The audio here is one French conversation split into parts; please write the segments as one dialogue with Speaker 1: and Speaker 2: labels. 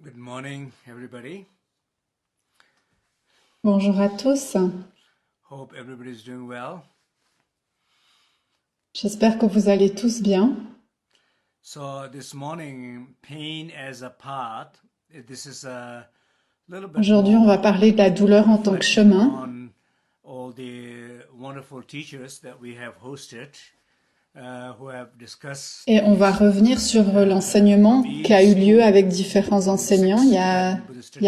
Speaker 1: Good morning, everybody.
Speaker 2: Bonjour à tous,
Speaker 1: Hope everybody's doing well.
Speaker 2: j'espère que vous allez tous bien.
Speaker 1: So this morning, pain as a path. This is a little bit
Speaker 2: Aujourd'hui, on va
Speaker 1: more
Speaker 2: parler de la douleur en tant que
Speaker 1: reflecting
Speaker 2: chemin.
Speaker 1: on all the wonderful teachers that we have hosted, who have discussed
Speaker 2: Et on va
Speaker 1: these
Speaker 2: revenir sur l'enseignement qui a eu lieu avec différents enseignants il y a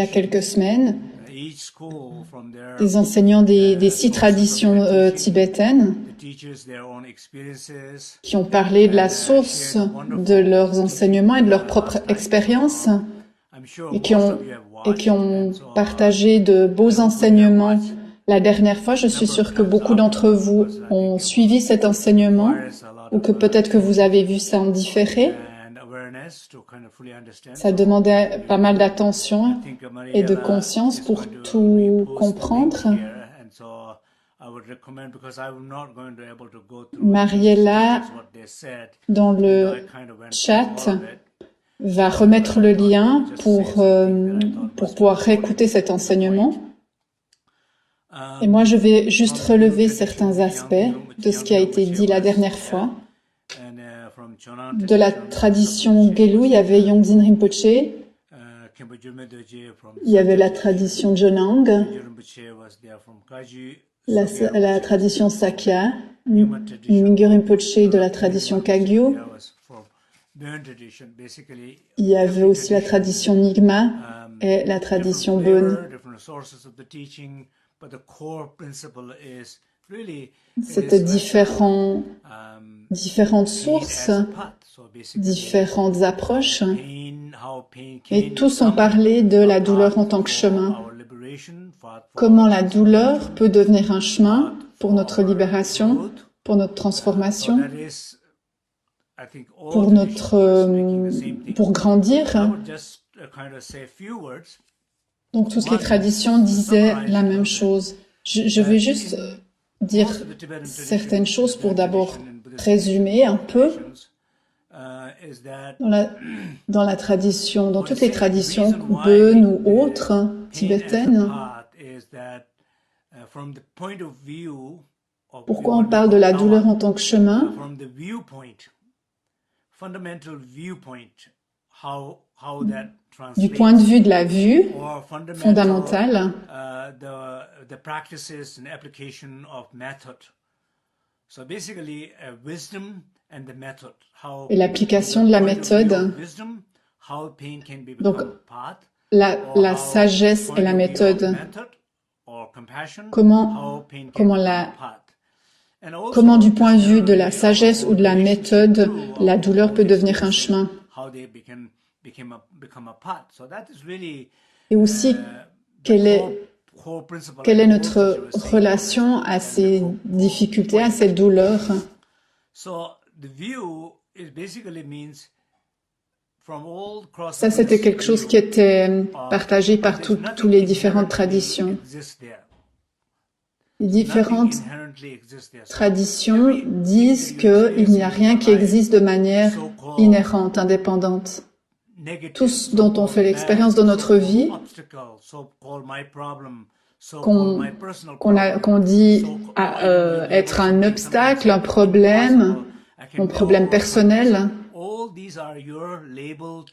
Speaker 2: quelques semaines,
Speaker 1: each school from their
Speaker 2: des enseignants des 6
Speaker 1: sources of
Speaker 2: traditions
Speaker 1: their teaching,
Speaker 2: tibétaines
Speaker 1: the teachers their own experiences.
Speaker 2: qui ont parlé de la source de leurs enseignements et de leur propre expérience
Speaker 1: I'm sure
Speaker 2: et
Speaker 1: most of you have watched,
Speaker 2: qui ont
Speaker 1: and so
Speaker 2: partagé de beaux enseignements. La dernière fois, je suis sûre que beaucoup d'entre vous ont suivi cet enseignement ou que peut-être que vous avez vu ça en différé.
Speaker 1: and awareness to kind of fully understand.
Speaker 2: Ça
Speaker 1: So
Speaker 2: demandait pas mal d'attention
Speaker 1: I think
Speaker 2: et de
Speaker 1: Mariella
Speaker 2: conscience
Speaker 1: is
Speaker 2: pour
Speaker 1: going to
Speaker 2: tout
Speaker 1: repost the link
Speaker 2: comprendre.
Speaker 1: here, and so I would recommend, because I'm not going to able to go through
Speaker 2: Mariella,
Speaker 1: these teachers, what they said.
Speaker 2: dans
Speaker 1: I
Speaker 2: le
Speaker 1: kind of went through
Speaker 2: chat,
Speaker 1: all of it.
Speaker 2: va remettre le lien pour pouvoir réécouter cet enseignement. Et moi, je vais juste relever certains aspects de ce qui a été dit la dernière fois.
Speaker 1: And from
Speaker 2: De la tradition Gelug, il y avait Yongdzin Rinpoche, il y avait la tradition Jonang, la tradition Sakya, Mingyur Rinpoche de la tradition Kagyu, il y avait aussi la tradition Nyingma et la tradition Bon. C'était différentes sources, différentes approches, et tous ont parlé de la douleur en tant que chemin. Comment la douleur peut devenir un chemin pour notre libération, pour notre transformation, pour grandir. Donc toutes les traditions disaient la même chose. Je vais juste dire certaines choses pour d'abord résumer un peu. Dans la tradition, dans toutes les traditions Bon ou autres tibétaines, pourquoi on parle de la douleur en tant que chemin? Du point de vue de la vue fondamentale, et l'application de la méthode. Donc, la sagesse et la méthode. Comment du point de vue de la sagesse ou de la méthode, la douleur peut devenir un chemin. Et aussi, quelle est notre relation à ces difficultés, à ces douleurs? Ça, c'était quelque chose qui était partagé par toutes les différentes traditions. Les différentes traditions disent qu'il n'y a rien qui existe de manière inhérente, indépendante. Tout ce dont on fait l'expérience dans notre vie, qu'on dit être un obstacle, un problème, mon problème personnel,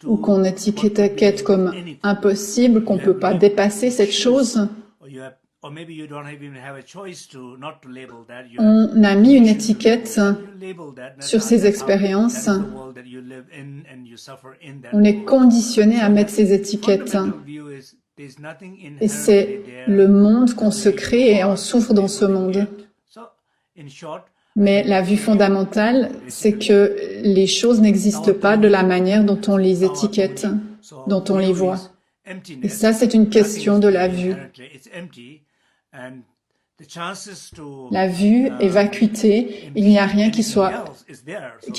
Speaker 2: ou qu'on étiquette comme impossible, qu'on ne peut pas dépasser cette chose. On a mis une étiquette sur ces expériences. On est conditionné à mettre ces étiquettes. Et c'est le monde qu'on se crée et on souffre dans ce monde. Mais la vue fondamentale, c'est que les choses n'existent pas de la manière dont on les étiquette, dont on les voit. Et ça, c'est une question de la vue. La vue est vacuité, il n'y a rien qui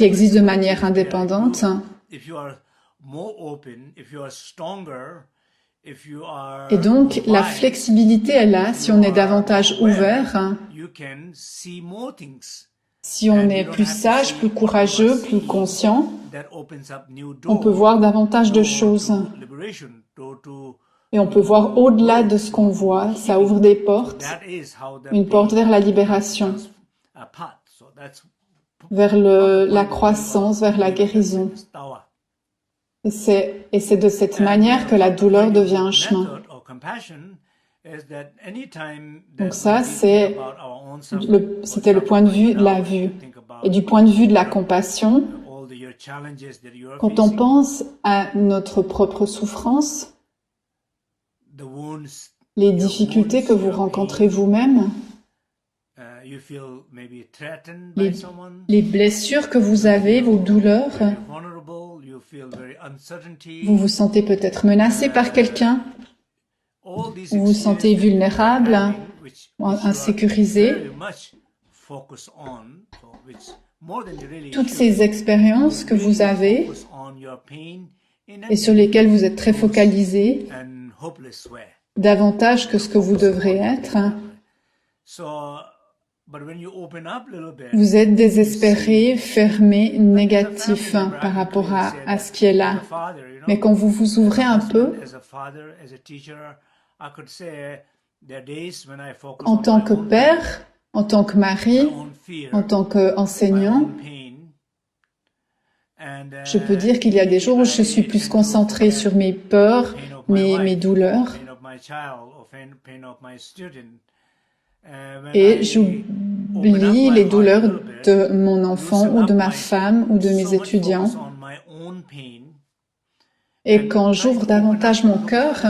Speaker 2: existe de manière indépendante. Et donc, la flexibilité est là si on est davantage ouvert. Si on est plus sage, plus courageux, plus conscient, on peut voir davantage de choses. Et on peut voir au-delà de ce qu'on voit. Ça ouvre des portes, une porte vers la libération, vers la croissance, vers la guérison. Et c'est de cette manière que la douleur devient un chemin. Donc ça, c'était le point de vue de la vue. Et du point de vue de la compassion, quand on pense à notre propre souffrance, les difficultés que vous rencontrez vous-même, les blessures que vous avez, vos douleurs, vous vous sentez peut-être menacé par quelqu'un, vous vous sentez vulnérable, insécurisé. Toutes ces expériences que vous avez et sur lesquelles vous êtes très focalisé, davantage que ce que vous devrez être, vous êtes désespéré, fermé, négatif par rapport à ce qui est là. Mais quand vous vous ouvrez un peu, en tant que père, en tant que mari, en tant qu'enseignant, je peux dire qu'il y a des jours où je suis plus concentrée sur mes peurs, mes douleurs, et j'oublie les douleurs de mon enfant ou de ma femme ou de mes étudiants. Et quand j'ouvre davantage mon cœur,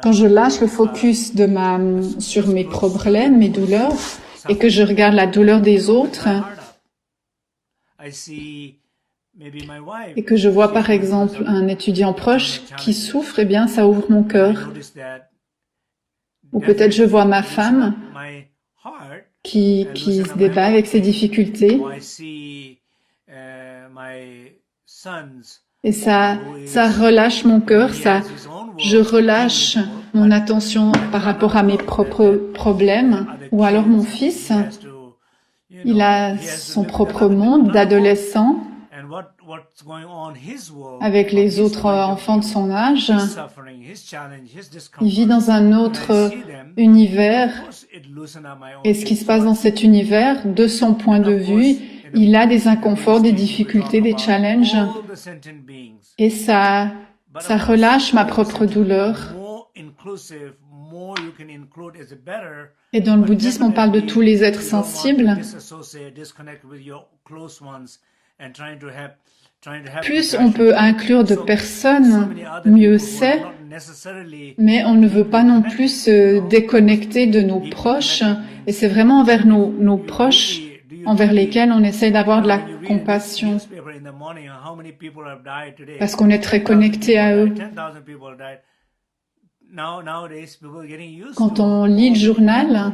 Speaker 2: quand je lâche le focus sur mes problèmes, mes douleurs, et que je regarde la douleur des autres, et que je vois par exemple un étudiant proche qui souffre, eh bien ça ouvre mon cœur. Ou peut-être je vois ma femme qui se débat avec ses difficultés. Et ça relâche mon cœur, je relâche mon attention par rapport à mes propres problèmes. Ou alors mon fils, il a son propre monde d'adolescent avec les autres enfants de son âge. Il vit dans un autre univers et ce qui se passe dans cet univers, de son point de vue, il a des inconforts, des difficultés, des challenges et ça relâche ma propre douleur. Et dans le bouddhisme, on parle de tous les êtres sensibles. Plus on peut inclure de personnes, mieux c'est, mais on ne veut pas non plus se déconnecter de nos proches, et c'est vraiment envers nos proches envers lesquels on essaie d'avoir de la compassion, parce qu'on est très connecté à eux. Quand on lit le journal,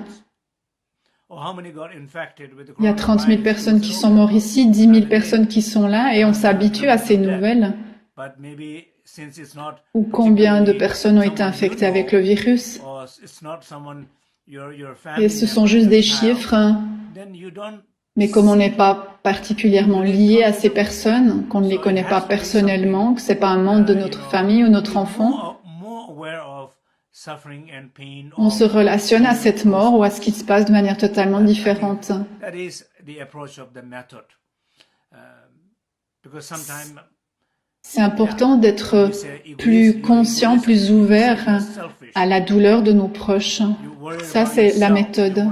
Speaker 2: il y a 30 000 personnes qui sont mortes ici, 10 000 personnes qui sont là, et on s'habitue à ces nouvelles. Ou combien de personnes ont été infectées avec le virus. Et ce sont juste des chiffres. Mais comme on n'est pas particulièrement lié à ces personnes, qu'on ne les connaît pas personnellement, que c'est pas un membre de notre famille ou notre enfant, on se relationne à cette mort ou à ce qui se passe de manière totalement différente. C'est important d'être plus conscient, plus ouvert à la douleur de nos proches. Ça, c'est la méthode.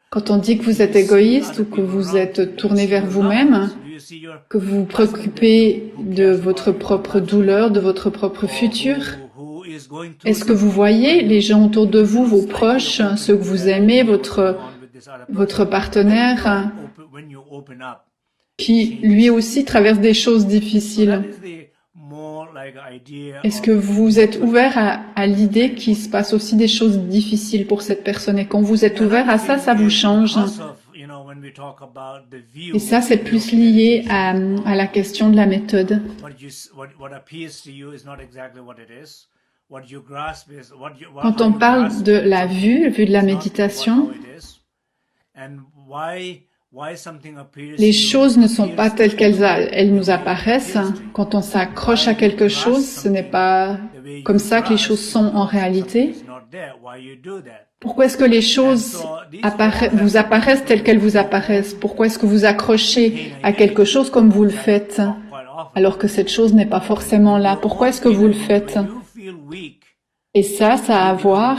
Speaker 2: Quand on dit que vous êtes égoïste ou que vous êtes tourné vers vous-même, que vous vous préoccupez de votre propre douleur, de votre propre futur, est-ce que vous voyez les gens autour de vous, vos proches, ceux que vous aimez, votre partenaire, qui lui aussi traverse des choses difficiles? Est-ce que vous êtes ouvert à l'idée qu'il se passe aussi des choses difficiles pour cette personne? Et quand vous êtes ouvert à ça, ça vous change. Et ça, c'est plus lié à la question de la méthode. Quand on parle de la vue de la méditation, les choses ne sont pas telles qu'elles nous apparaissent. Quand on s'accroche à quelque chose, ce n'est pas comme ça que les choses sont en réalité. Pourquoi est-ce que les choses vous apparaissent telles qu'elles vous apparaissent? Pourquoi est-ce que vous accrochez à quelque chose comme vous le faites, alors que cette chose n'est pas forcément là? Pourquoi est-ce que vous le faites? Et ça a à voir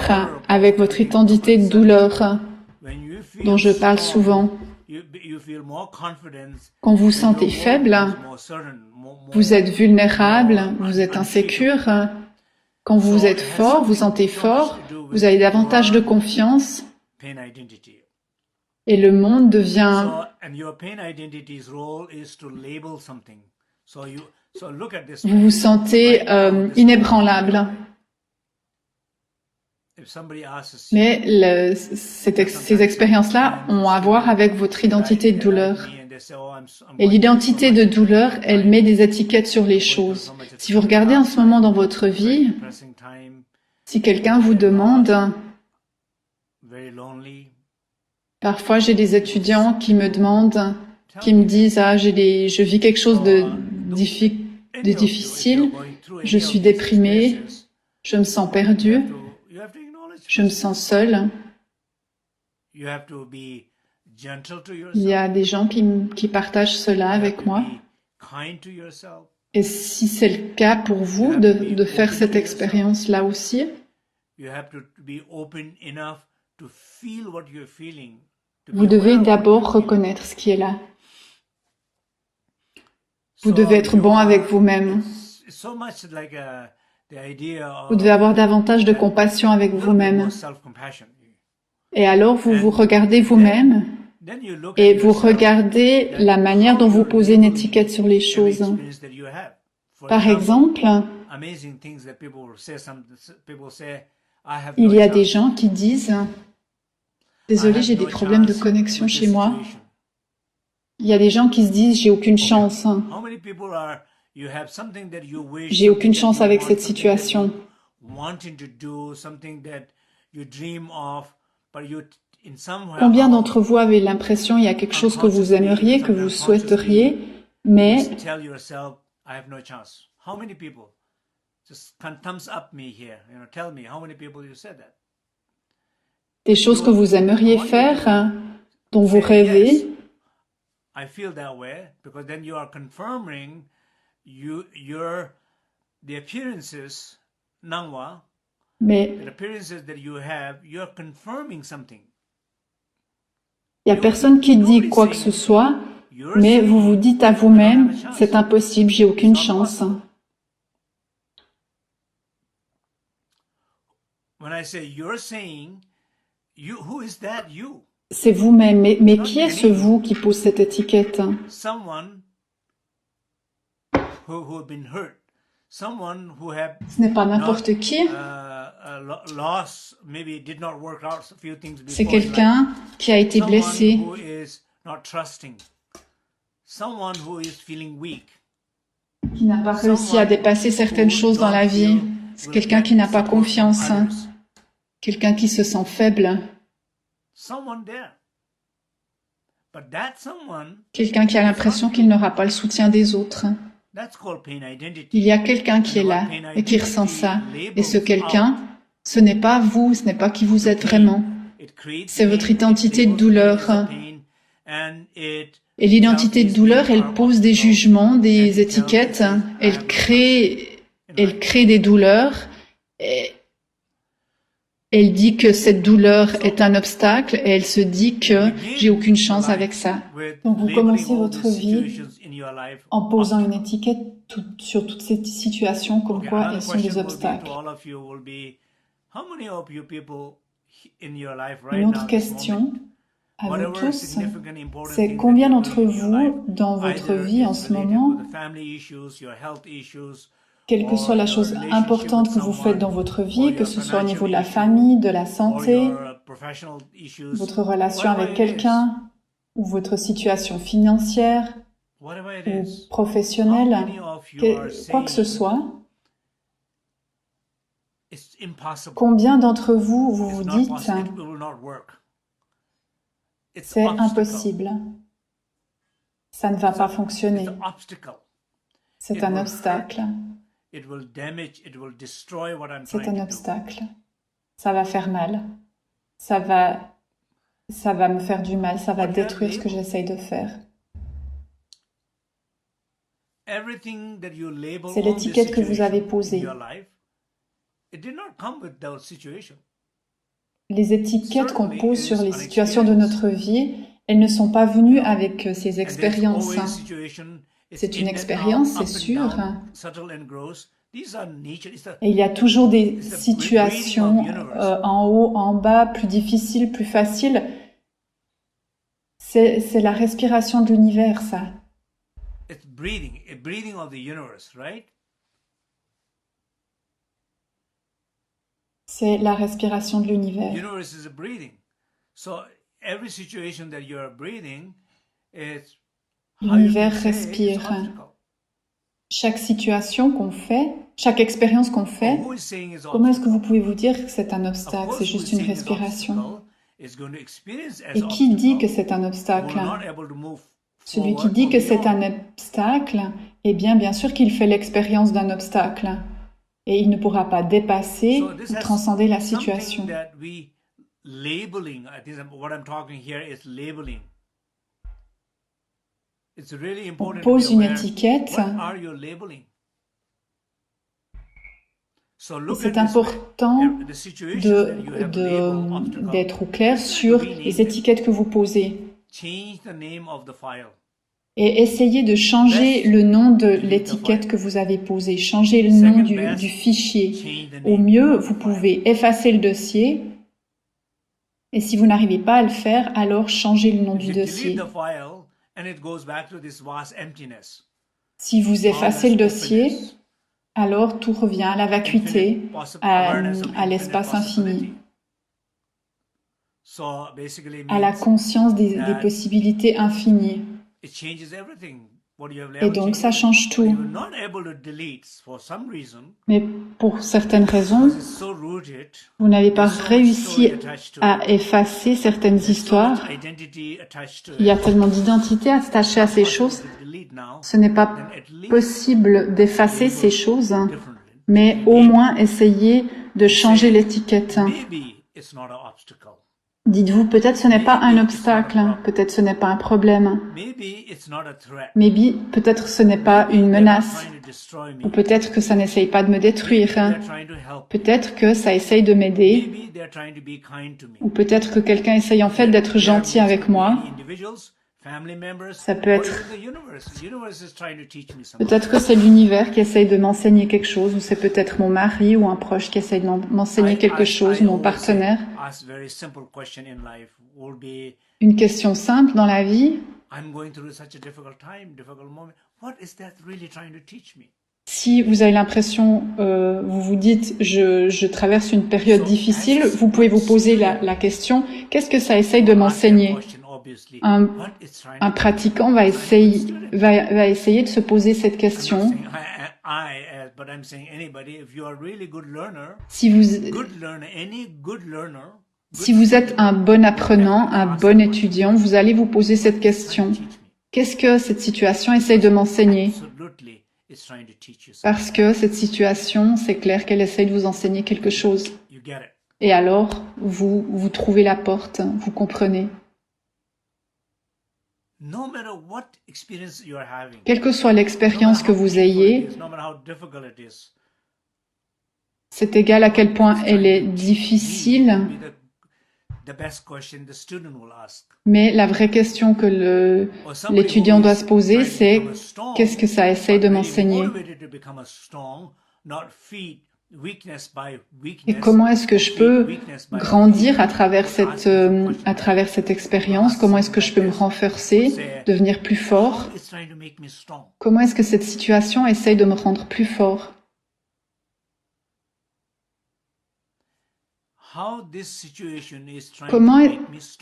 Speaker 2: avec votre identité de douleur, dont je parle souvent. Quand vous vous sentez faible, vous êtes vulnérable, vous êtes insécure. Quand vous êtes fort, vous sentez fort, vous avez davantage de confiance. Et le monde devient... Vous vous sentez inébranlable. Mais ces expériences-là ont à voir avec votre identité de douleur. Et l'identité de douleur, elle met des étiquettes sur les choses. Si vous regardez en ce moment dans votre vie, si quelqu'un vous demande, parfois j'ai des étudiants qui me demandent, qui me disent, je vis quelque chose de difficile, je suis déprimé, je me sens perdu. Je me sens seule. Il y a des gens qui partagent cela avec moi. Et si c'est le cas pour vous de faire cette expérience-là aussi, vous devez d'abord reconnaître ce qui est là. Vous devez être bon avec vous-même. Vous devez avoir davantage de compassion avec vous-même. Et alors, vous vous regardez vous-même et vous regardez la manière dont vous posez une étiquette sur les choses. Par exemple, il y a des gens qui disent « Désolé, j'ai des problèmes de connexion chez moi. » Il y a des gens qui se disent « J'ai aucune chance. » J'ai aucune chance avec cette situation. Combien d'entre vous avez l'impression qu'il y a quelque chose que vous aimeriez, que vous souhaiteriez, mais des choses que vous aimeriez faire, dont vous rêvez, mais il n'y a personne qui dit quoi que ce soit, mais vous vous dites à vous-même, c'est impossible, j'ai aucune chance. C'est vous-même, mais qui est ce vous qui pose cette étiquette? Ce n'est pas n'importe qui. C'est quelqu'un qui a été blessé. Qui n'a pas réussi à dépasser certaines choses dans la vie. C'est quelqu'un qui n'a pas confiance. Quelqu'un qui se sent faible. Quelqu'un qui a l'impression qu'il n'aura pas le soutien des autres. Il y a quelqu'un qui est là et qui ressent ça. Et ce quelqu'un, ce n'est pas vous, ce n'est pas qui vous êtes vraiment. C'est votre identité de douleur. Et l'identité de douleur, elle pose des jugements, des étiquettes. Elle crée des douleurs. Et elle dit que cette douleur est un obstacle et elle se dit que j'ai aucune chance avec ça. Donc vous commencez votre vie en posant une étiquette sur toutes ces situations comme quoi elles sont des obstacles. Une autre question à vous tous, c'est combien d'entre vous dans votre vie en ce moment, quelle que soit la chose importante que vous faites dans votre vie, que ce soit au niveau de la famille, de la santé, votre relation avec quelqu'un, ou votre situation financière, ou professionnelle, quoi que ce soit, Combien d'entre vous, vous vous dites, c'est impossible, ça ne va pas fonctionner, c'est un obstacle, c'est un obstacle, ça va faire mal, ça va me faire du mal, ça va détruire ce que j'essaye de faire. C'est l'étiquette que vous avez posée. Les étiquettes qu'on pose sur les situations de notre vie, elles ne sont pas venues avec ces expériences. C'est une expérience, c'est sûr. Et il y a toujours des situations en haut, en bas, plus difficiles, plus faciles. C'est la respiration de l'univers, ça. C'est la respiration de l'univers. L'univers respire. Chaque situation qu'on fait, chaque expérience qu'on fait, comment est-ce que vous pouvez vous dire que c'est un obstacle? C'est juste une respiration. Et qui dit que c'est un obstacle? Celui qui dit que c'est un obstacle, eh bien sûr qu'il fait l'expérience d'un obstacle. Et il ne pourra pas dépasser ou transcender la situation. On pose une étiquette. C'est important d'être au clair sur les étiquettes que vous posez. Et essayez de changer le nom de l'étiquette que vous avez posée, changer le nom du fichier. Au mieux, vous pouvez effacer le dossier, et si vous n'arrivez pas à le faire, alors changez le nom du dossier. Si vous effacez le dossier, alors tout revient à la vacuité, à l'espace infini, à la conscience des possibilités infinies. Et donc ça change tout. Mais pour certaines raisons, vous n'avez pas réussi à effacer certaines histoires. Il y a tellement d'identité attachée à ces choses. Ce n'est pas possible d'effacer ces choses, mais au moins essayez de changer l'étiquette. Dites-vous, peut-être ce n'est pas un obstacle, peut-être ce n'est pas un problème. Maybe, peut-être ce n'est pas une menace. Ou peut-être que ça n'essaye pas de me détruire. Peut-être que ça essaye de m'aider. Ou peut-être que quelqu'un essaye en fait d'être gentil avec moi. Ça peut être... Peut-être que c'est l'univers qui essaye de m'enseigner quelque chose, ou c'est peut-être mon mari ou un proche qui essaye de m'enseigner quelque chose, mon partenaire. Une question simple dans la vie. Si vous avez l'impression, vous vous dites, je traverse une période difficile, vous pouvez vous poser la question, qu'est-ce que ça essaye de m'enseigner? Un pratiquant va essayer de se poser cette question. Si vous êtes un bon apprenant, un bon étudiant, vous allez vous poser cette question. Qu'est-ce que cette situation essaye de m'enseigner? Parce que cette situation, c'est clair qu'elle essaye de vous enseigner quelque chose. Et alors, vous trouvez la porte, vous comprenez. Quelle que soit l'expérience que vous ayez, c'est égal à quel point elle est difficile. Mais la vraie question que l'étudiant doit se poser, c'est qu'est-ce que ça essaye de m'enseigner? Et comment est-ce que je peux grandir à travers cette expérience? Comment est-ce que je peux me renforcer, devenir plus fort? Comment est-ce que cette situation essaye de me rendre plus fort? Comment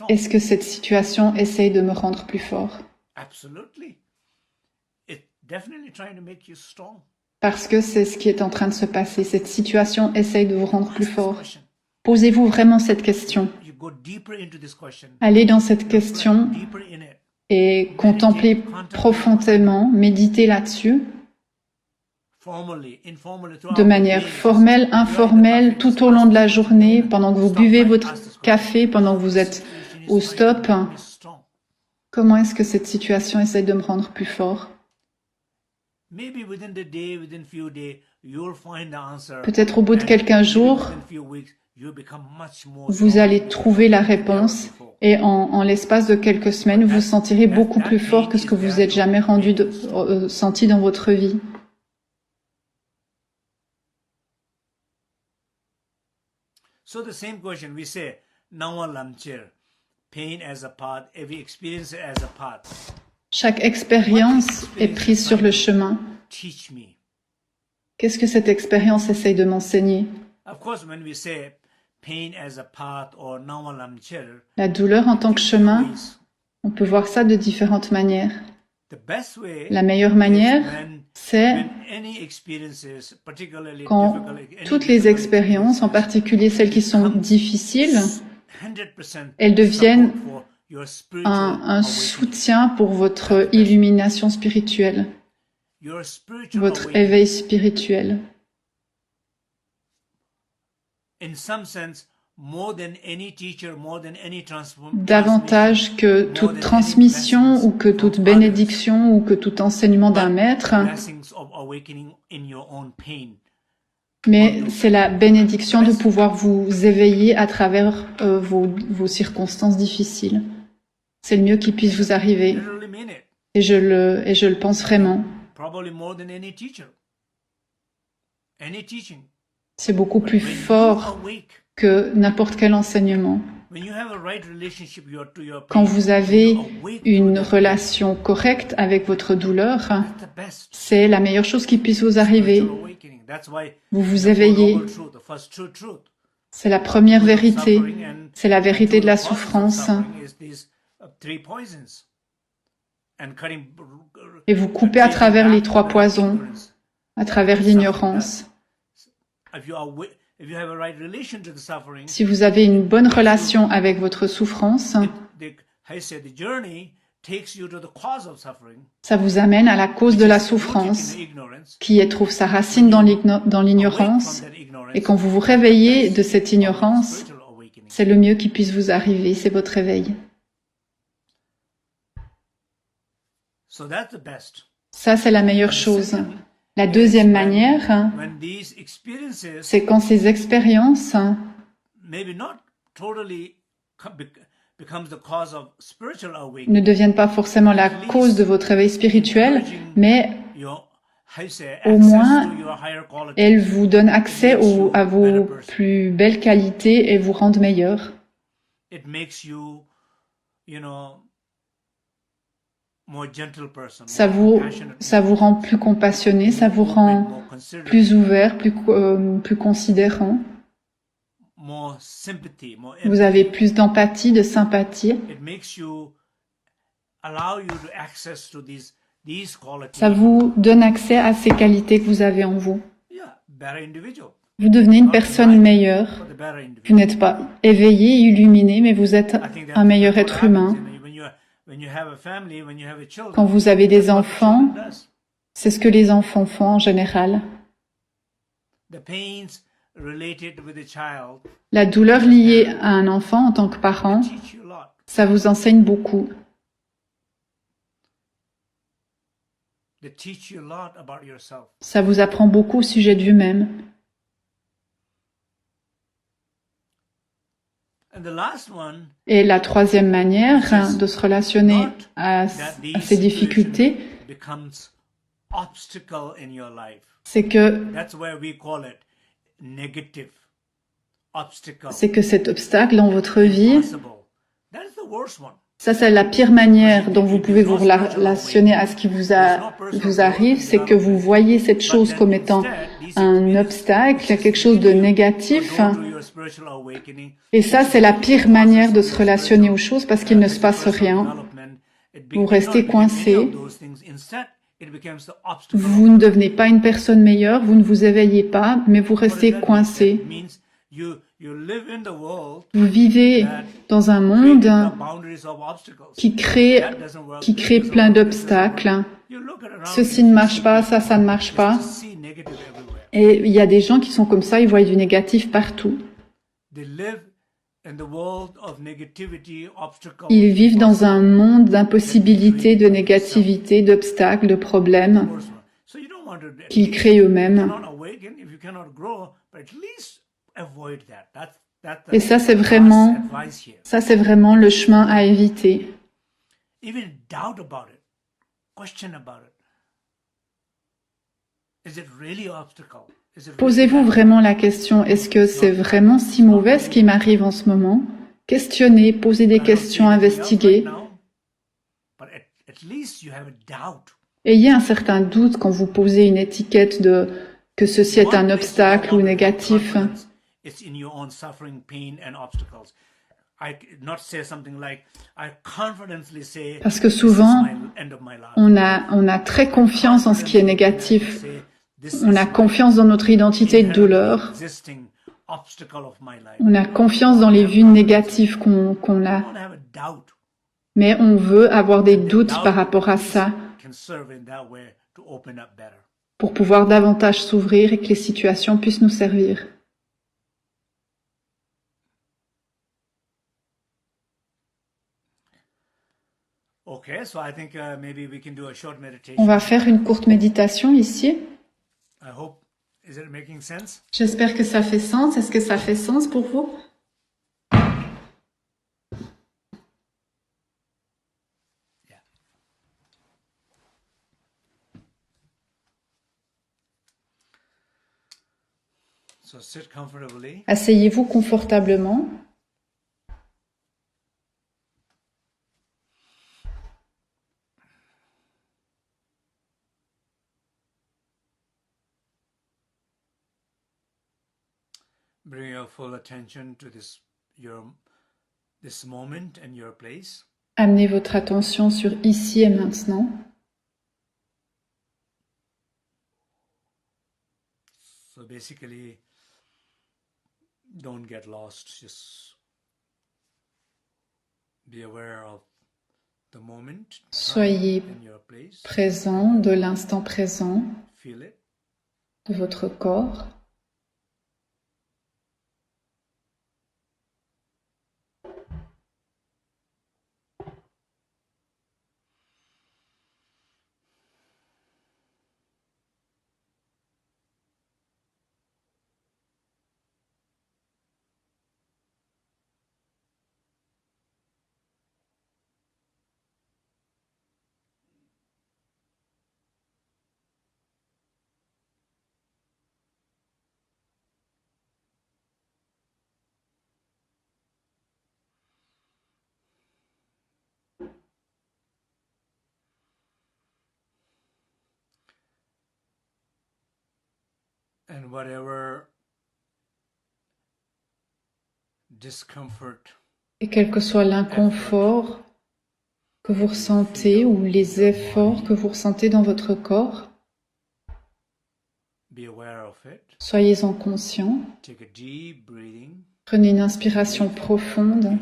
Speaker 2: est-ce que cette situation essaye de me rendre plus fort? parce que c'est ce qui est en train de se passer. Cette situation essaye de vous rendre plus fort. Posez-vous vraiment cette question. Allez dans cette question et contemplez profondément, méditez là-dessus, de manière formelle, informelle, tout au long de la journée, pendant que vous buvez votre café, pendant que vous êtes au stop. Comment est-ce que cette situation essaie de me rendre plus fort? Peut-être au bout de quelques jours, vous allez trouver la réponse et en l'espace de quelques semaines, vous vous sentirez beaucoup plus fort que ce que vous êtes jamais senti dans votre vie.
Speaker 1: So the same question we say, Nawa Lamchir, pain as a path, every experience as a path.
Speaker 2: Chaque expérience est prise sur le chemin. Qu'est-ce que cette expérience essaye de m'enseigner? La douleur en tant que chemin, on peut voir ça de différentes manières. La meilleure manière, c'est quand toutes les expériences, en particulier celles qui sont difficiles, elles deviennent un soutien pour votre illumination spirituelle, votre éveil spirituel. Davantage que toute transmission ou que toute bénédiction ou que tout enseignement d'un maître, mais c'est la bénédiction de pouvoir vous éveiller à travers vos circonstances difficiles. C'est le mieux qui puisse vous arriver. Et je le pense vraiment. C'est beaucoup plus fort que n'importe quel enseignement. Quand vous avez une relation correcte avec votre douleur, c'est la meilleure chose qui puisse vous arriver. Vous vous éveillez. C'est la première vérité. C'est la vérité de la souffrance. Et vous coupez à travers les 3 poisons, à travers l'ignorance. Si vous avez une bonne relation avec votre souffrance, ça vous amène à la cause de la souffrance, qui trouve sa racine dans l'ignorance. Et quand vous vous réveillez de cette ignorance, c'est le mieux qui puisse vous arriver, c'est votre réveil. Ça, c'est la meilleure chose. La deuxième manière, c'est quand ces expériences ne deviennent pas forcément la cause de votre éveil spirituel, mais au moins, elles vous donnent accès à vos plus belles qualités et vous rendent meilleur. Ça vous rend plus compassionné, ça vous rend plus ouvert, plus considérant. Vous avez plus d'empathie, de sympathie. Ça vous donne accès à ces qualités que vous avez en vous. Vous devenez une personne meilleure. Vous n'êtes pas éveillé, illuminé, mais vous êtes un meilleur être humain. Quand vous avez des enfants, c'est ce que les enfants font en général. La douleur liée à un enfant en tant que parent, ça vous enseigne beaucoup. Ça vous apprend beaucoup au sujet de vous-même. Et la troisième manière de se relationner à ces difficultés, c'est que cet obstacle dans votre vie, ça c'est la pire manière dont vous pouvez vous relationner à ce qui vous arrive, c'est que vous voyez cette chose comme étant un obstacle, quelque chose de négatif. Et ça, c'est la pire manière de se relationner aux choses parce qu'il ne se passe rien. Vous restez coincé.
Speaker 1: it becomes the obstacle.
Speaker 2: Vous ne devenez pas une personne meilleure, vous ne vous éveillez pas, mais vous restez coincé.
Speaker 1: That means you live in the world
Speaker 2: Vous vivez dans un monde
Speaker 1: the boundaries of obstacles.
Speaker 2: qui crée plein d'obstacles.
Speaker 1: You look around,
Speaker 2: Ceci ne marche pas, ça ne marche pas.
Speaker 1: you see negative everywhere.
Speaker 2: Et il y a des gens qui sont comme ça, ils voient du négatif partout.
Speaker 1: They live in the world of negativity, obstacles.
Speaker 2: Ils vivent dans un monde d'impossibilités, de négativité, d'obstacles, de problèmes
Speaker 1: So you don't want to
Speaker 2: qu'ils créent eux-mêmes.
Speaker 1: cannot awaken if you cannot grow, but at least avoid that. That's the
Speaker 2: Et ça, c'est
Speaker 1: last
Speaker 2: vraiment,
Speaker 1: advice here.
Speaker 2: le chemin à éviter.
Speaker 1: Even doubt about it, question about it. Is it really obstacle? Is it really
Speaker 2: Posez-vous
Speaker 1: bad?
Speaker 2: vraiment la question, est-ce que c'est vraiment si mauvais ce qui m'arrive en ce moment? Questionnez, posez des
Speaker 1: I don't see
Speaker 2: questions,
Speaker 1: anything else
Speaker 2: investiguez.
Speaker 1: right now, but at least you have a doubt.
Speaker 2: Ayez un certain doute quand vous posez une étiquette de que ceci est un obstacle ou négatif.
Speaker 1: It's in your own suffering, pain, and obstacles. I not say something like I confidently say.
Speaker 2: Parce que
Speaker 1: "This is
Speaker 2: souvent,
Speaker 1: my end of my life."
Speaker 2: on a très confiance en ce qui est négatif.
Speaker 1: Say, "This
Speaker 2: On
Speaker 1: is
Speaker 2: a confiance dans notre identité de douleur.
Speaker 1: existing obstacle of my life."
Speaker 2: On a confiance dans les vues négatives qu'on a.
Speaker 1: I don't have a doubt.
Speaker 2: Mais on veut avoir des doutes par rapport à ça
Speaker 1: Can serve in that way to open up better.
Speaker 2: pour pouvoir davantage s'ouvrir et que les situations puissent nous servir.
Speaker 1: Okay, so I think maybe we can do a short meditation.
Speaker 2: On va faire une courte méditation ici.
Speaker 1: I hope, is it making sense?
Speaker 2: J'espère que ça fait sens. Est-ce que ça fait sens pour vous?
Speaker 1: Yeah. So sit comfortably.
Speaker 2: Asseyez-vous confortablement.
Speaker 1: Bring your full attention to this moment and your place.
Speaker 2: Amenez votre attention sur ici et maintenant.
Speaker 1: So basically, don't get lost. Just be aware of the moment.
Speaker 2: Soyez
Speaker 1: in your place.
Speaker 2: présent de l'instant présent,
Speaker 1: Feel it.
Speaker 2: de votre corps.
Speaker 1: And whatever discomfort
Speaker 2: Et quel que soit l'inconfort que vous ressentez ou les efforts que vous ressentez dans votre corps,
Speaker 1: be aware of it.
Speaker 2: soyez-en conscient.
Speaker 1: Take a deep breathing.
Speaker 2: Prenez une inspiration profonde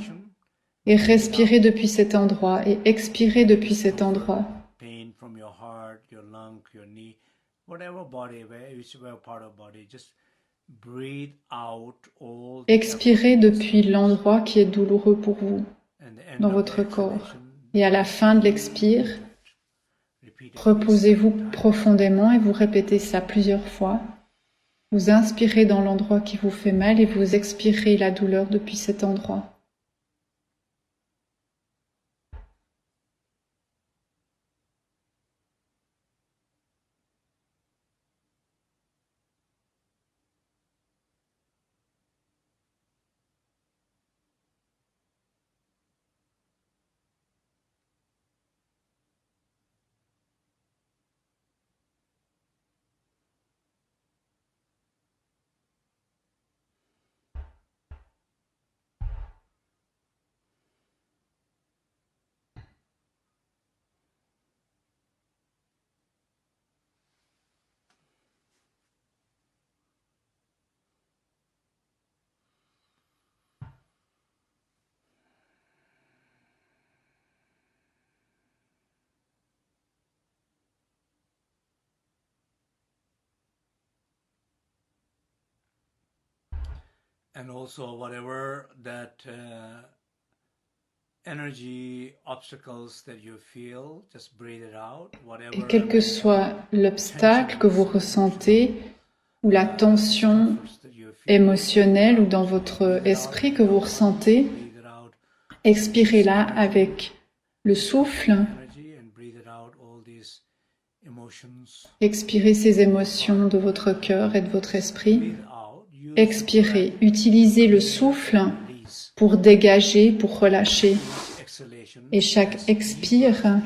Speaker 2: et respirez depuis cet endroit et expirez depuis cet endroit.
Speaker 1: Pain from your heart, your lung, your knee, whatever body, whichever part of body, just breathe out all the
Speaker 2: Expirez depuis l'endroit qui est douloureux pour vous
Speaker 1: and the end
Speaker 2: dans
Speaker 1: of
Speaker 2: votre
Speaker 1: the
Speaker 2: corps.
Speaker 1: exhalation,
Speaker 2: Et à la fin de l'expire,
Speaker 1: repeat it.
Speaker 2: reposez-vous profondément et vous répétez ça plusieurs fois. Vous inspirez dans l'endroit qui vous fait mal et vous expirez la douleur depuis cet endroit.
Speaker 1: And also whatever that energy obstacles that you feel, just breathe it out.
Speaker 2: Et quel que soit l'obstacle que vous ressentez, ou la tension émotionnelle, ou dans votre esprit que vous ressentez, expirez-la avec le souffle. Expirez ces émotions de votre cœur et de votre esprit. Expirez. Utilisez le souffle pour dégager, pour relâcher. Et chaque expire,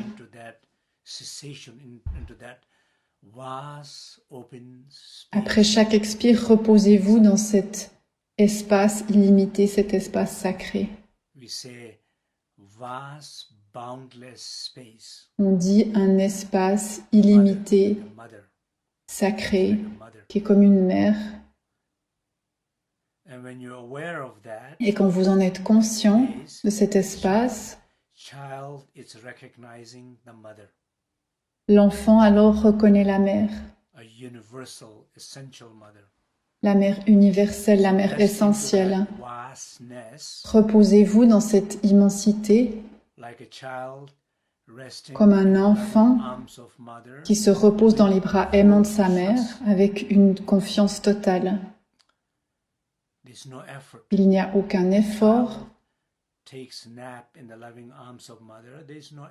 Speaker 2: après chaque expire, reposez-vous dans cet espace illimité, cet espace sacré. On dit un espace illimité, sacré, qui est comme une mère. Et quand vous en êtes conscient de cet espace, l'enfant alors reconnaît la mère. La mère universelle, la mère essentielle. Reposez-vous dans cette immensité comme un enfant qui se repose dans les bras aimants de sa mère avec une confiance totale. Il n'y a aucun effort.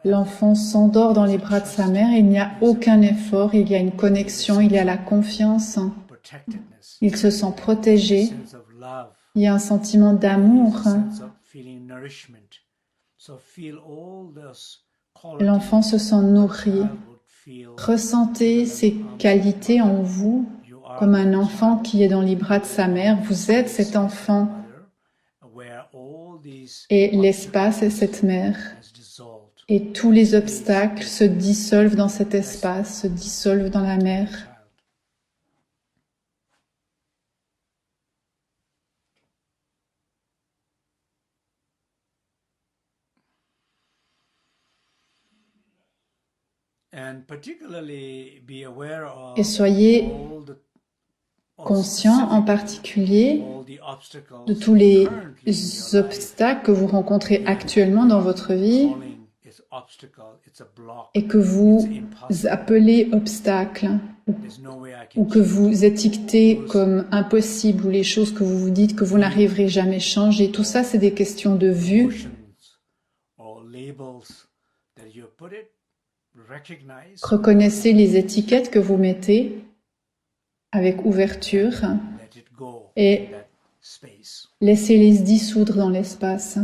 Speaker 2: L'enfant s'endort dans les bras de sa mère, il n'y a aucun effort, il y a une connexion, il y a la confiance. Il se sent protégé, il y a un sentiment d'amour. L'enfant se sent nourri. Ressentez ces qualités en vous comme un enfant qui est dans les bras de sa mère. Vous êtes cet enfant et l'espace est cette mère. Et tous les obstacles se dissolvent dans cet espace, se dissolvent dans la mer. Et soyez conscient en particulier de tous les obstacles que vous rencontrez actuellement dans votre vie et que vous appelez obstacles ou que vous étiquetez comme impossible ou les choses que vous vous dites que vous n'arriverez jamais à changer. Tout ça, c'est des questions de vue. Reconnaissez les étiquettes que vous mettez avec ouverture et laissez-les se dissoudre dans l'espace.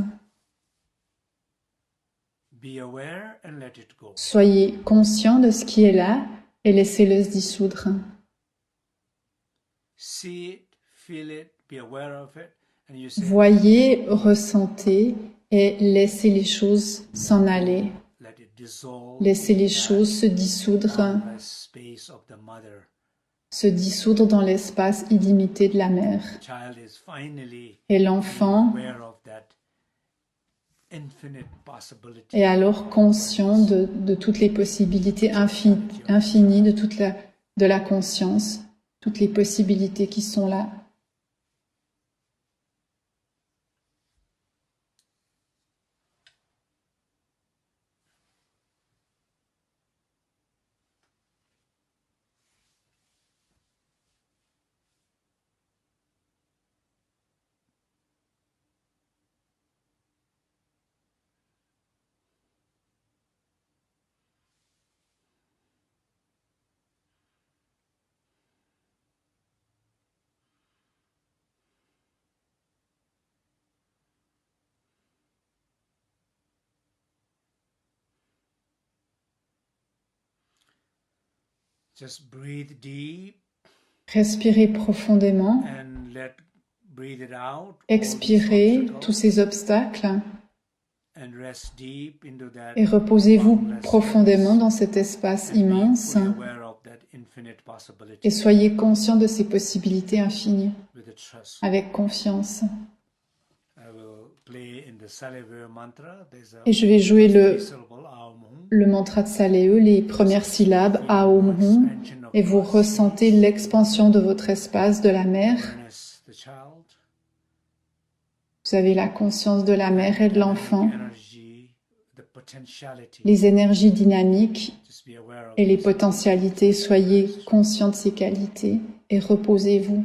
Speaker 2: Soyez conscient de ce qui est là et laissez-le se dissoudre. Voyez, ressentez et laissez les choses s'en aller. Laissez les choses se dissoudre dans l'espace illimité de la mère. Et l'enfant est alors conscient de toutes les possibilités infinies de la conscience, toutes les possibilités qui sont là. Respirez profondément. Expirez tous ces obstacles. Et reposez-vous profondément dans cet espace immense. Et soyez conscient de ces possibilités infinies, avec confiance. Et je vais jouer le mantra de Saleo, les premières syllabes, Aum Hum, et vous ressentez l'expansion de votre espace, de la mer. Vous avez la conscience de la mère et de l'enfant, les énergies dynamiques et les potentialités. Soyez conscient de ces qualités et reposez-vous.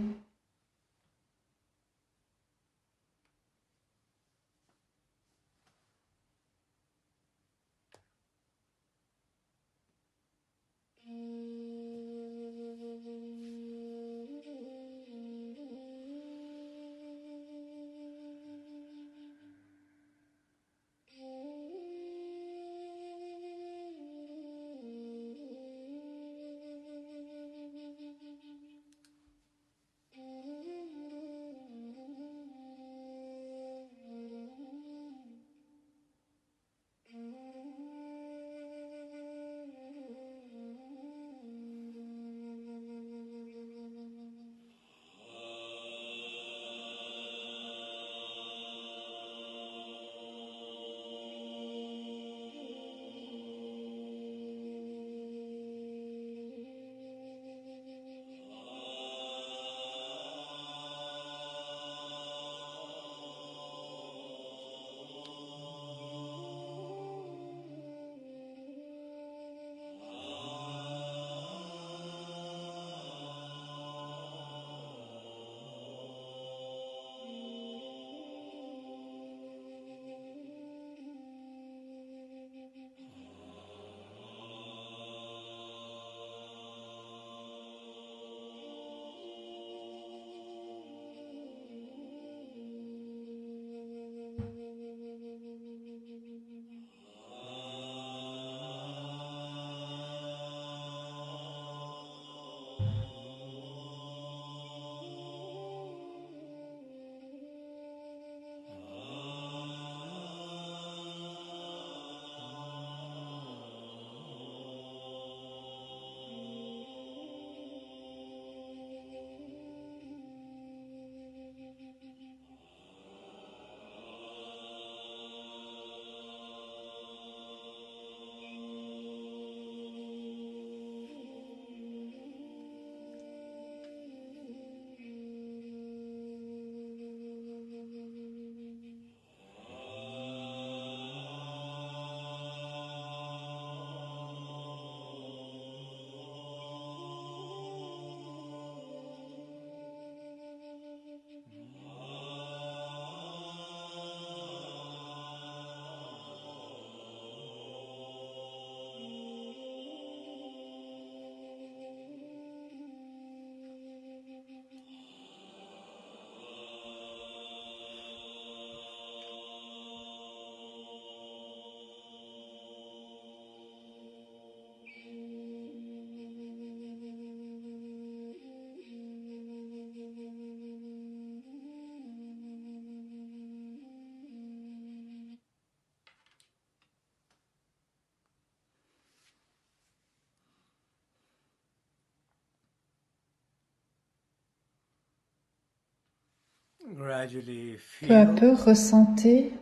Speaker 2: Peu à peu, ressentez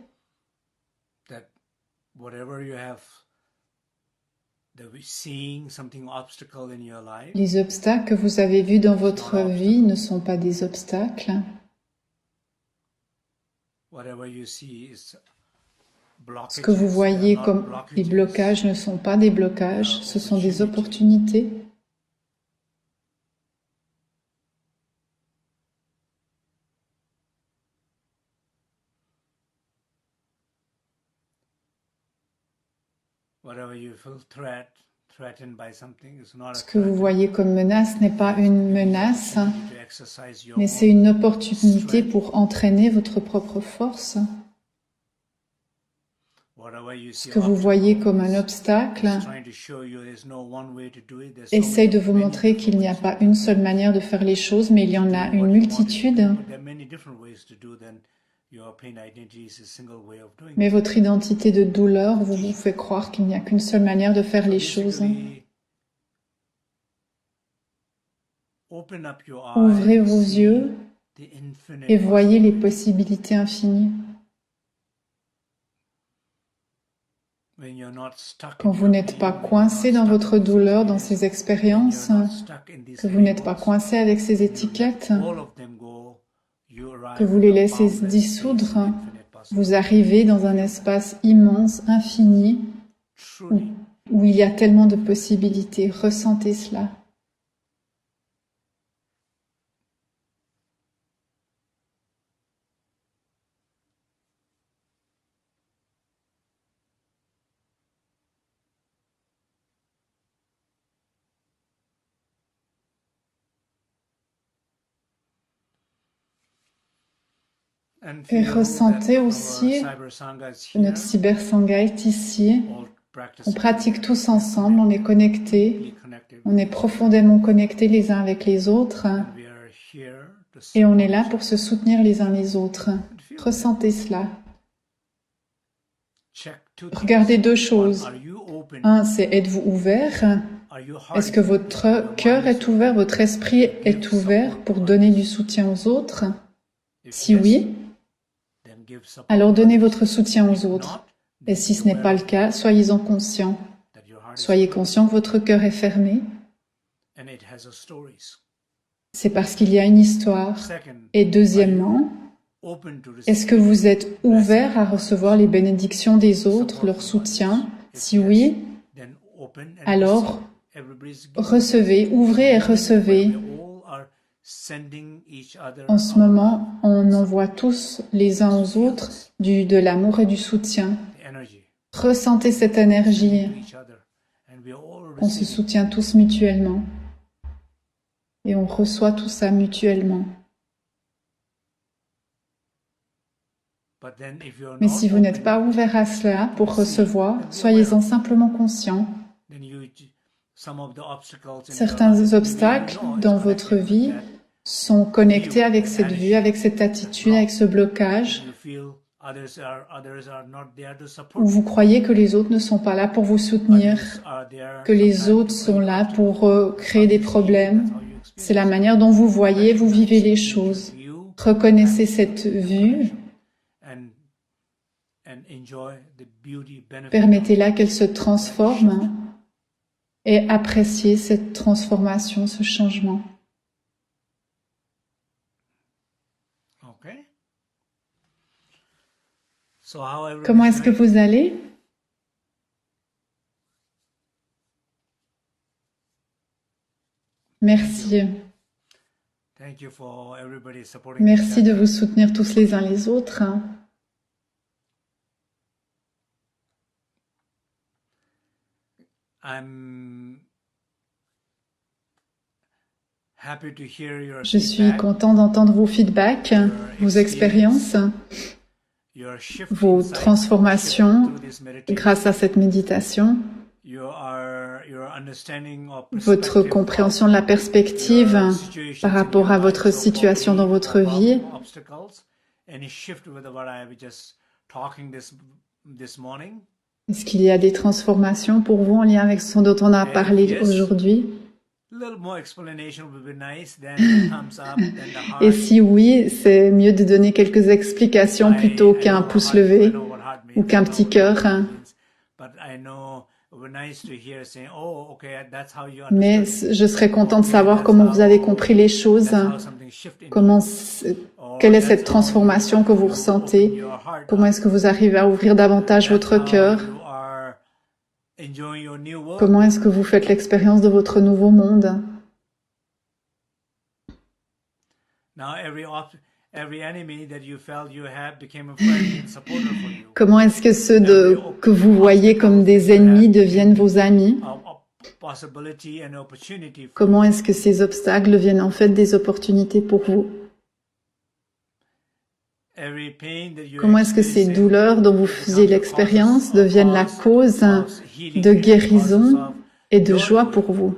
Speaker 2: les obstacles que vous avez vus dans votre vie ne sont pas des obstacles. Ce que vous voyez comme des blocages ne sont pas des blocages, ce sont des opportunités. Ce que vous voyez comme menace n'est pas une menace, mais c'est une opportunité pour entraîner votre propre force. Ce que vous voyez comme un obstacle essaye de vous montrer qu'il n'y a pas une seule manière de faire les choses, mais il y en a une multitude. Mais votre identité de douleur vous fait croire qu'il n'y a qu'une seule manière de faire les choses. Ouvrez vos yeux et voyez les possibilités infinies. Quand vous n'êtes pas coincé dans votre douleur, dans ces expériences, que vous n'êtes pas coincé avec ces étiquettes, que vous les laissez se dissoudre, vous arrivez dans un espace immense, infini, où il y a tellement de possibilités. Ressentez cela. Et ressentez aussi que notre cybersangha est ici. On pratique tous ensemble, on est connectés, on est profondément connectés les uns avec les autres et on est là pour se soutenir les uns les autres. Ressentez cela. Regardez deux choses. Un, c'est êtes-vous ouvert? Est-ce que votre cœur est ouvert, votre esprit est ouvert pour donner du soutien aux autres? Si oui, alors donnez votre soutien aux autres. Et si ce n'est pas le cas, soyez-en conscients. Soyez conscients que votre cœur est fermé. C'est parce qu'il y a une histoire. Et deuxièmement, est-ce que vous êtes ouvert à recevoir les bénédictions des autres, leur soutien? Si oui, alors recevez, ouvrez et recevez. En ce moment, on envoie tous les uns aux autres de l'amour et du soutien. Ressentez cette énergie. On se soutient tous mutuellement. Et on reçoit tout ça mutuellement. Mais si vous n'êtes pas ouvert à cela pour recevoir, soyez-en simplement conscients. Certains obstacles dans votre vie sont connectés avec cette vue, avec cette attitude, avec ce blocage, où vous croyez que les autres ne sont pas là pour vous soutenir, que les autres sont là pour créer des problèmes. C'est la manière dont vous voyez, vous vivez les choses. Reconnaissez cette vue, permettez-la qu'elle se transforme et appréciez cette transformation, ce changement. Comment est-ce que vous allez? Merci. Merci de vous soutenir tous les uns les autres. Je suis content d'entendre vos feedbacks, vos expériences, vos transformations grâce à cette méditation, votre compréhension de la perspective par rapport à votre situation dans votre vie. Est-ce qu'il y a des transformations pour vous en lien avec ce dont on a parlé aujourd'hui? Et si oui, c'est mieux de donner quelques explications plutôt qu'un pouce levé ou qu'un petit cœur. Mais je serais content de savoir comment vous avez compris les choses, quelle est cette transformation que vous ressentez, comment est-ce que vous arrivez à ouvrir davantage votre cœur, comment est-ce que vous faites l'expérience de votre nouveau monde. Comment est-ce que ceux que vous voyez comme des ennemis deviennent vos amis? Comment est-ce que ces obstacles deviennent en fait des opportunités pour vous? Comment est-ce que ces douleurs dont vous faisiez l'expérience deviennent la cause de guérison et de joie pour vous?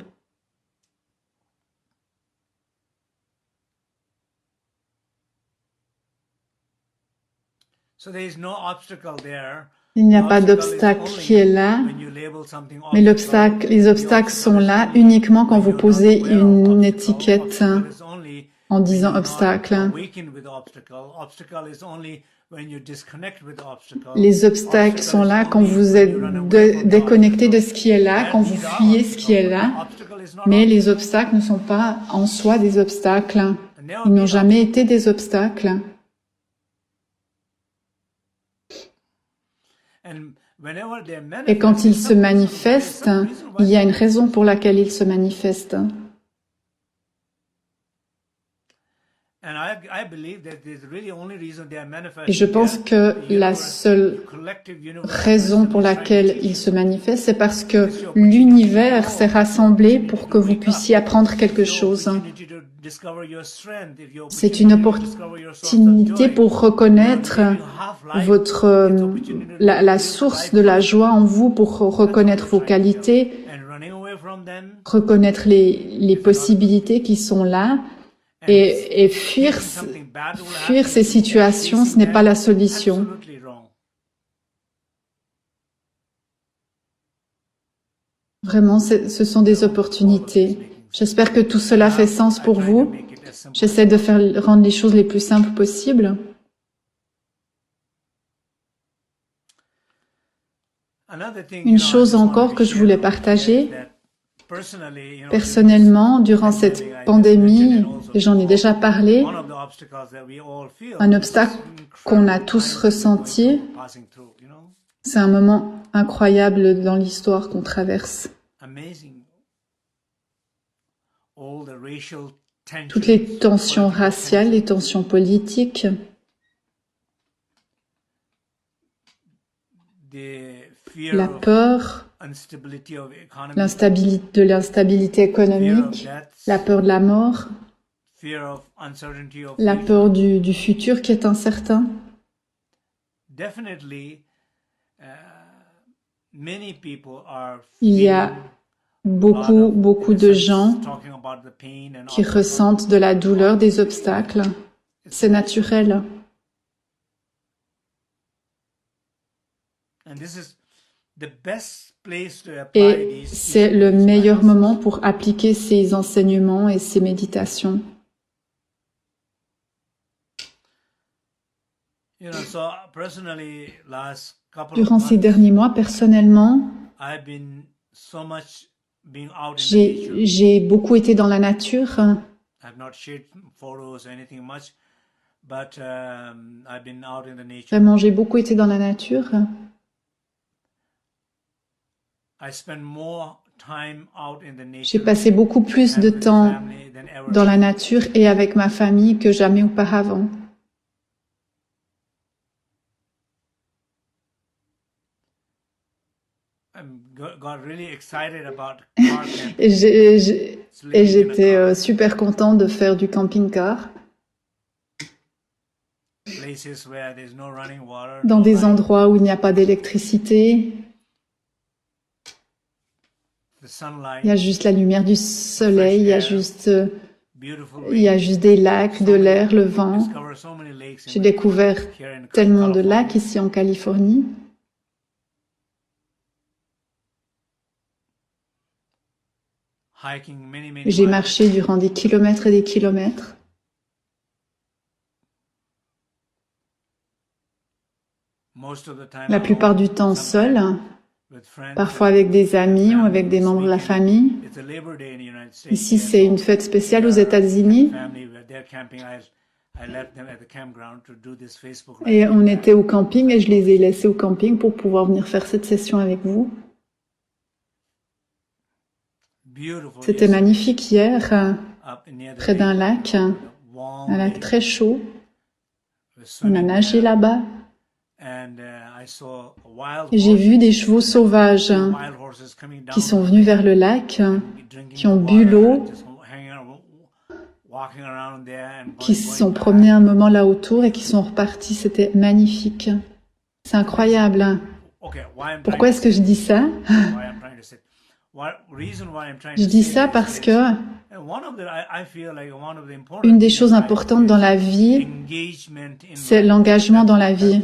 Speaker 2: Il n'y a pas d'obstacle qui est là, mais les obstacles sont là uniquement quand vous posez une étiquette en disant obstacle. Les obstacles sont là quand vous êtes déconnecté de ce qui est là, quand vous fuyez ce qui est là, mais les obstacles ne sont pas en soi des obstacles. Ils n'ont jamais été des obstacles. Et quand ils se manifestent, il y a une raison pour laquelle ils se manifestent. Et je pense que la seule raison pour laquelle il se manifeste, c'est parce que l'univers s'est rassemblé pour que vous puissiez apprendre quelque chose. C'est une opportunité pour reconnaître la source de la joie en vous, pour reconnaître vos qualités, reconnaître les possibilités qui sont là. Et fuir ces situations, ce n'est pas la solution. Vraiment, ce sont des opportunités. J'espère que tout cela fait sens pour vous. J'essaie de rendre les choses les plus simples possibles. Une chose encore que je voulais partager. Personnellement, durant cette pandémie, et j'en ai déjà parlé, un obstacle qu'on a tous ressenti, c'est un moment incroyable dans l'histoire qu'on traverse. Toutes les tensions raciales, les tensions politiques, la peur, de l'instabilité économique, la peur de la mort, la peur du futur qui est incertain. Il y a beaucoup de gens qui ressentent de la douleur, des obstacles. C'est naturel. Et c'est le meilleur moment pour appliquer ces enseignements et ces méditations. Durant ces derniers mois, personnellement, j'ai beaucoup été dans la nature. Vraiment, j'ai beaucoup été dans la nature. J'ai passé beaucoup plus de temps dans la nature et avec ma famille que jamais auparavant. Et j'étais super content de faire du camping-car dans des endroits où il n'y a pas d'électricité. Il y a juste la lumière du soleil, il y a juste des lacs, de l'air, le vent. J'ai découvert tellement de lacs ici en Californie. J'ai marché durant des kilomètres et des kilomètres. La plupart du temps seul, parfois avec des amis ou avec des membres de la famille. Ici, c'est une fête spéciale aux États-Unis. Et on était au camping et je les ai laissés au camping pour pouvoir venir faire cette session avec vous. C'était magnifique hier, près d'un lac, un lac très chaud. On a nagé là-bas. Et j'ai vu des chevaux sauvages qui sont venus vers le lac, qui ont bu l'eau, qui se sont promenés un moment là autour et qui sont repartis. C'était magnifique. C'est incroyable. Pourquoi est-ce que je dis ça? Je dis ça parce que une des choses importantes dans la vie, c'est l'engagement dans la vie.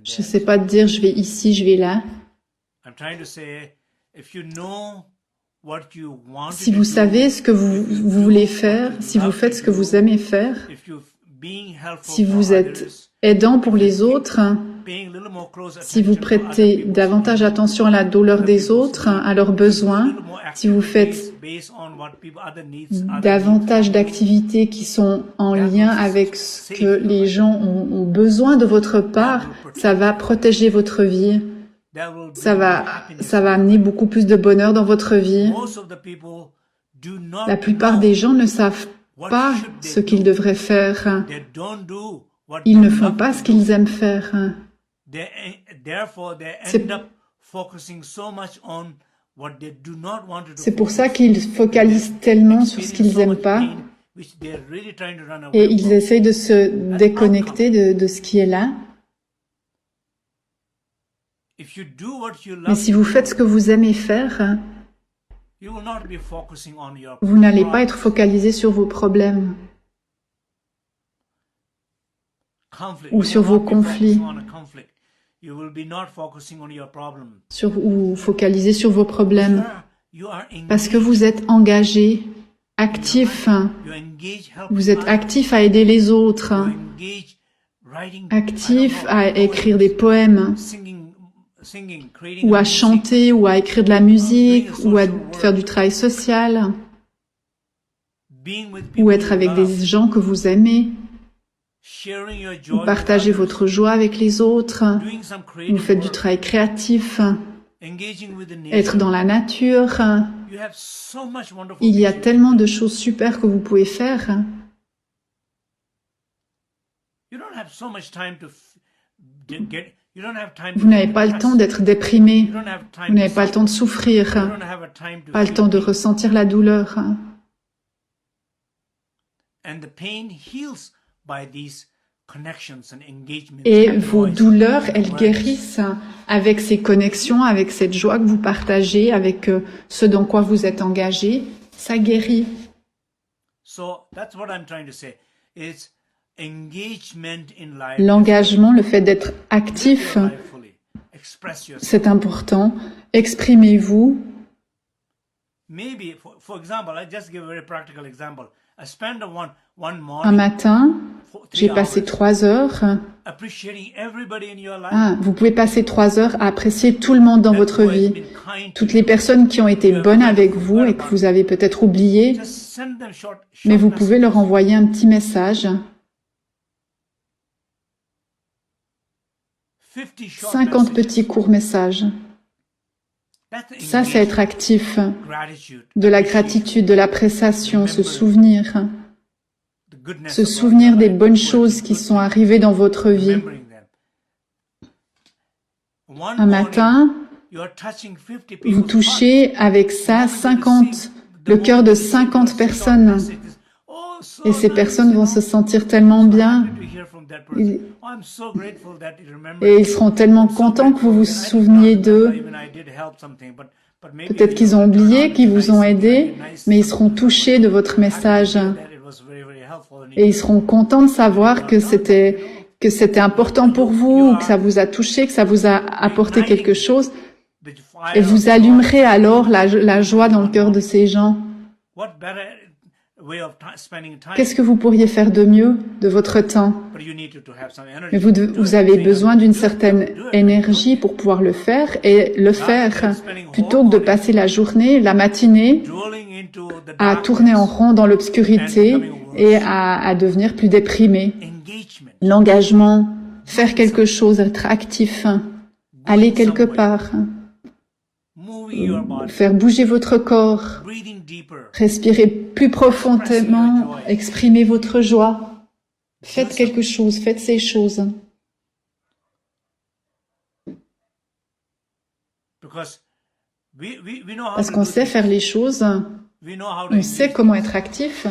Speaker 2: Je ne sais pas dire je vais ici, je vais là. Si vous savez ce que vous voulez faire, si vous faites ce que vous aimez faire, si vous êtes aidant pour les autres, si vous prêtez davantage attention à la douleur des autres, à leurs besoins, si vous faites davantage d'activités qui sont en lien avec ce que les gens ont besoin de votre part, ça va protéger votre vie. Ça va amener beaucoup plus de bonheur dans votre vie. La plupart des gens ne savent pas ce qu'ils devraient faire. Ils ne font pas ce qu'ils aiment faire. C'est pour ça qu'ils focalisent tellement sur ce qu'ils n'aiment pas et ils essayent de se déconnecter de ce qui est là. Mais si vous faites ce que vous aimez faire, vous n'allez pas être focalisé sur vos problèmes ou sur vos conflits, ou focalisé sur vos problèmes, parce que vous êtes engagé, actif, vous êtes actif à aider les autres, actif à écrire des poèmes, ou à chanter, ou à écrire de la musique, ou à faire du travail social, ou être avec des gens que vous aimez. Vous partagez votre joie avec les autres, vous faites du travail créatif, être dans la nature. Il y a tellement de choses super que vous pouvez faire. Vous n'avez pas le temps d'être déprimé, vous n'avez pas le temps de souffrir, pas le temps de ressentir la douleur. Et vos douleurs, elles guérissent avec ces connexions, avec cette joie que vous partagez, avec ce dans quoi vous êtes engagé. Ça guérit. L'engagement, le fait d'être actif, c'est important. Exprimez-vous. Un matin, j'ai passé 3 heures. Vous pouvez passer 3 heures à apprécier tout le monde dans votre vie. Toutes les personnes qui ont été bonnes avec vous et que vous avez peut-être oubliées, mais vous pouvez leur envoyer un petit message. 50 petits courts messages. Ça, c'est être actif. De la gratitude, de l'appréciation, se souvenir des bonnes choses qui sont arrivées dans votre vie. Un matin, vous touchez avec ça le cœur de 50 personnes. Et ces personnes vont se sentir tellement bien. Et ils seront tellement contents que vous vous souveniez d'eux. Peut-être qu'ils ont oublié, qu'ils vous ont aidé, mais ils seront touchés de votre message. Et ils seront contents de savoir que c'était important pour vous, que ça vous a touché, que ça vous a apporté quelque chose. Et vous allumerez alors la joie dans le cœur de ces gens. Qu'est-ce que vous pourriez faire de mieux de votre temps? Mais vous avez besoin d'une certaine énergie pour pouvoir le faire, et le faire plutôt que de passer la journée, la matinée, à tourner en rond dans l'obscurité et à devenir plus déprimé. L'engagement, faire quelque chose, être actif, aller quelque part, faire bouger votre corps, respirer plus profondément, exprimer votre joie. Faites quelque chose, faites ces choses. Parce qu'on sait faire les choses, on sait comment être actif,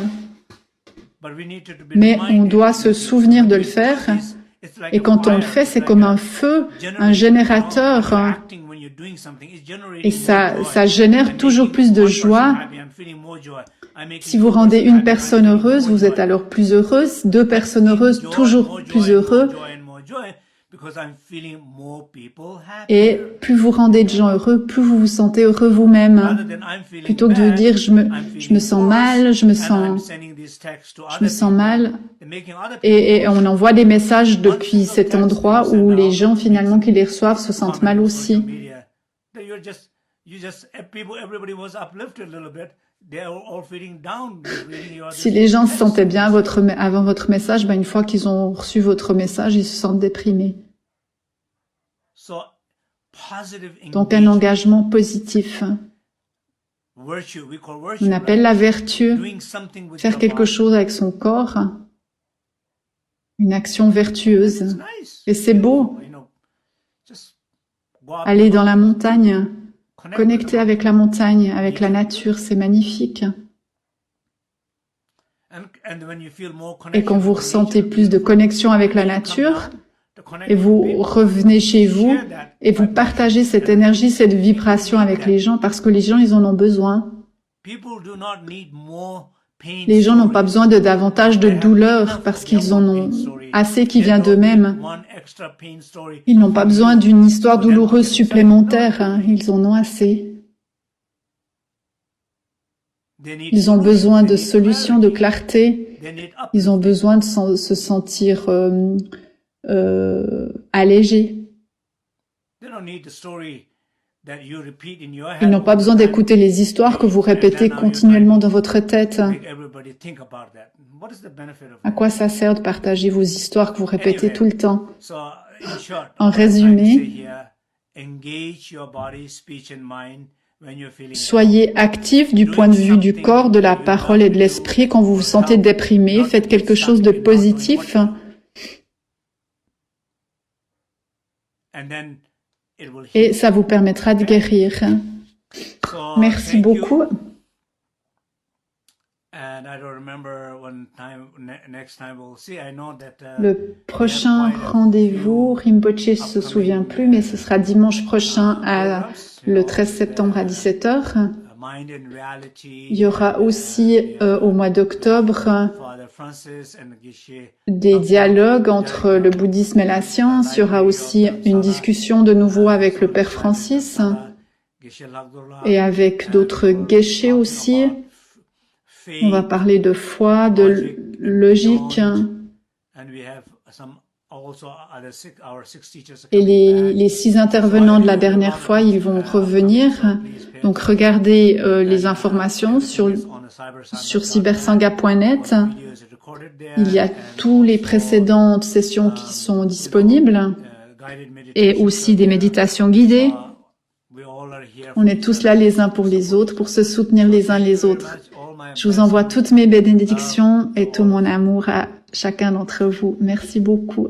Speaker 2: mais on doit se souvenir de le faire. Et quand on le fait, c'est comme un feu, un générateur. Et ça génère toujours plus de joie. Si vous rendez une personne heureuse, vous êtes alors plus heureuse. 2 personnes heureuses, toujours plus heureux. Et plus vous rendez de gens heureux, plus vous vous sentez heureux vous-même. Plutôt que de dire je me sens mal, je me sens mal. Et on envoie des messages depuis cet endroit où les gens finalement qui les reçoivent se sentent mal aussi. Si les gens se sentaient bien avant votre message, ben une fois qu'ils ont reçu votre message, ils se sentent déprimés. Donc un engagement positif. On appelle la vertu faire quelque chose avec son corps, une action vertueuse. Et c'est beau. Aller dans la montagne, connecter avec la montagne, avec la nature, c'est magnifique. Et quand vous ressentez plus de connexion avec la nature, et vous revenez chez vous, et vous partagez cette énergie, cette vibration avec les gens, parce que les gens, ils en ont besoin. Les gens n'ont pas besoin de davantage de douleur, parce qu'ils en ont assez qui vient d'eux-mêmes. Ils n'ont pas besoin d'une histoire douloureuse supplémentaire, hein. Ils en ont assez. Ils ont besoin de solutions, de clarté. Ils ont besoin de se sentir allégés. Ils n'ont pas besoin d'écouter les histoires que vous répétez continuellement dans votre tête. À quoi ça sert de partager vos histoires que vous répétez tout le temps? En résumé, soyez actifs du point de vue du corps, de la parole et de l'esprit. Quand vous vous sentez déprimé, faites quelque chose de positif. Et ça vous permettra de guérir. Merci beaucoup. Le prochain rendez-vous, Rinpoche se souvient plus, mais ce sera dimanche prochain, le 13 septembre à 17h. Il y aura aussi au mois d'octobre des dialogues entre le bouddhisme et la science. Il y aura aussi une discussion de nouveau avec le Père Francis et avec d'autres geshe aussi. On va parler de foi, de logique. Et les 6 intervenants de la dernière fois, ils vont revenir. Donc regardez les informations sur cybersangha.net. Il y a tous les précédentes sessions qui sont disponibles et aussi des méditations guidées. On est tous là les uns pour les autres, pour se soutenir les uns les autres. Je vous envoie toutes mes bénédictions et tout mon amour à chacun d'entre vous. Merci beaucoup.